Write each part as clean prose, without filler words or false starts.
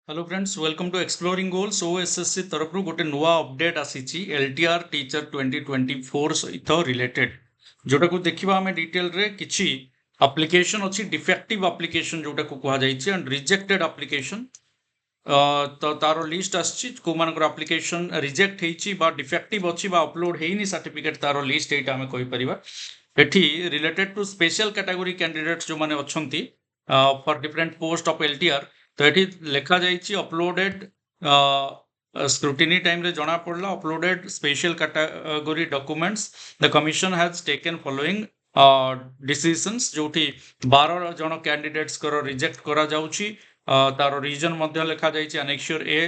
Hello friends welcome to exploring goals OSSC तरफ गोटे नुआ अपडेट आसी एलटीआर टीचर 2024 सहित रिलेटेड जोटा को देखिबा हमें डिटेल रे किछि एप्लीकेशन अछि डिफेक्टिव एप्लीकेशन जोटा को कहा जाइछि एंड रिजेक्टेड एप्लीकेशन तो तारो लिस्ट आछि को मानकर एप्लीकेशन रिजेक्ट हेछि बा डिफेक्टिव अछि बा अपलोड हेइनी सर्टिफिकेट तारो लिस्ट एटा हमें कहि परिबा एठी related to special category candidates जो माने अछंती for different post of LTR तो ये लिखा जाइए अपलोडेड स्क्रूटिनी टाइम रे जना पड़ला uploaded special category documents the commission has taken following decisions जोटी 12 जन कैंडिडेट्स कर रिजेक्ट करा जाउची तार रीजन मध्य लिखा जाइए अनेक्श्योर ए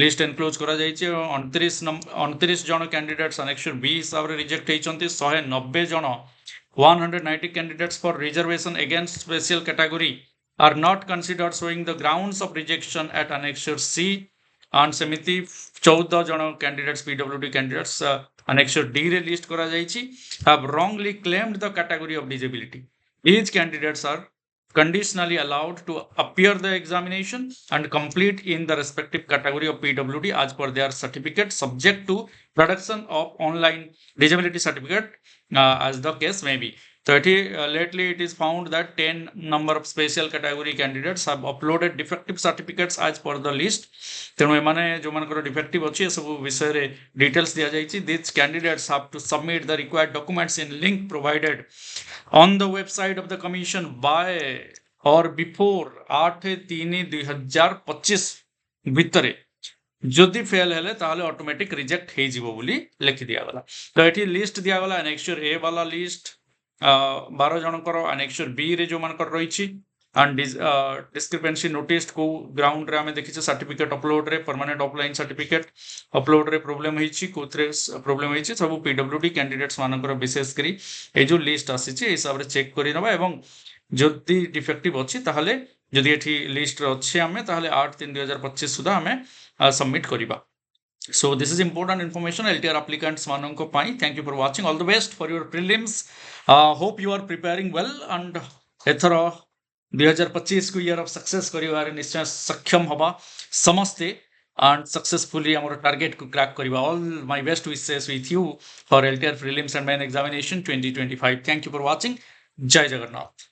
लिस्ट एनक्लोज करा जाइए 29 जन कैंडिडेट्स अनेक्श्योर बी हिसाब रे रिजेक्ट होइचंती 190 जन 190 candidates for reservation against special category are not considered showing the grounds of rejection at annexure C and semiti 14 जन candidates PWD candidates annexure D रे list करा जाइछि have wrongly claimed the category of disability. These candidates are conditionally allowed to appear the examination and complete in the respective category of PWD as per their certificate subject to production of online disability certificate as the case may be. So lately it is found that 10 number of special category candidates have uploaded defective certificates as per the list. तेणु एमाने जो मानकर defective अच्छी सब विषय रे details दिया जाइछि. These candidates have to submit the required documents in link provided on the website of the commission by or before 8/3/2025 भितरे जदि फेल हेले ताहले ऑटोमेटिक रिजेक्ट हे जिवो बोली लिखि दिया गला. तो एठी लिस्ट दिया गला अनेक्श्योर ए वाला लिस्ट 12 जनकर अनेक्श्योर बी रे जो मानकर रहिछि एंड डिस्क्रिपेंसी नोटिस को ग्राउंड रे हमें देखिछ सर्टिफिकेट अपलोड रे परमानेंट ऑफलाइन सर्टिफिकेट अपलोड रे प्रॉब्लम हेछि कोथरे प्रॉब्लम हेछि सब पीडब्ल्यूडी कैंडिडेट्स मानकर विशेष करी ए जो लिस्ट आसीछि ए हिसाब रे चेक करि नबा एवं जदि डिफेक्टिव अछि ताहले जदि एठी लिस्ट रे अछि हमें ताहले 8/3/2025 सुधा हमें सबमिट करिबा. So this is important information LTR applicants manonko pai. Thank you for watching. All the best for your prelims. Hope you are preparing well and एथरो 2025 को year of success करिवारे निश्चय सक्षम हबा समस्ते and successfully our target को crack करिवा. All my best wishes with you for LTR prelims and main examination 2025. Thank you for watching. Jai Jagannath.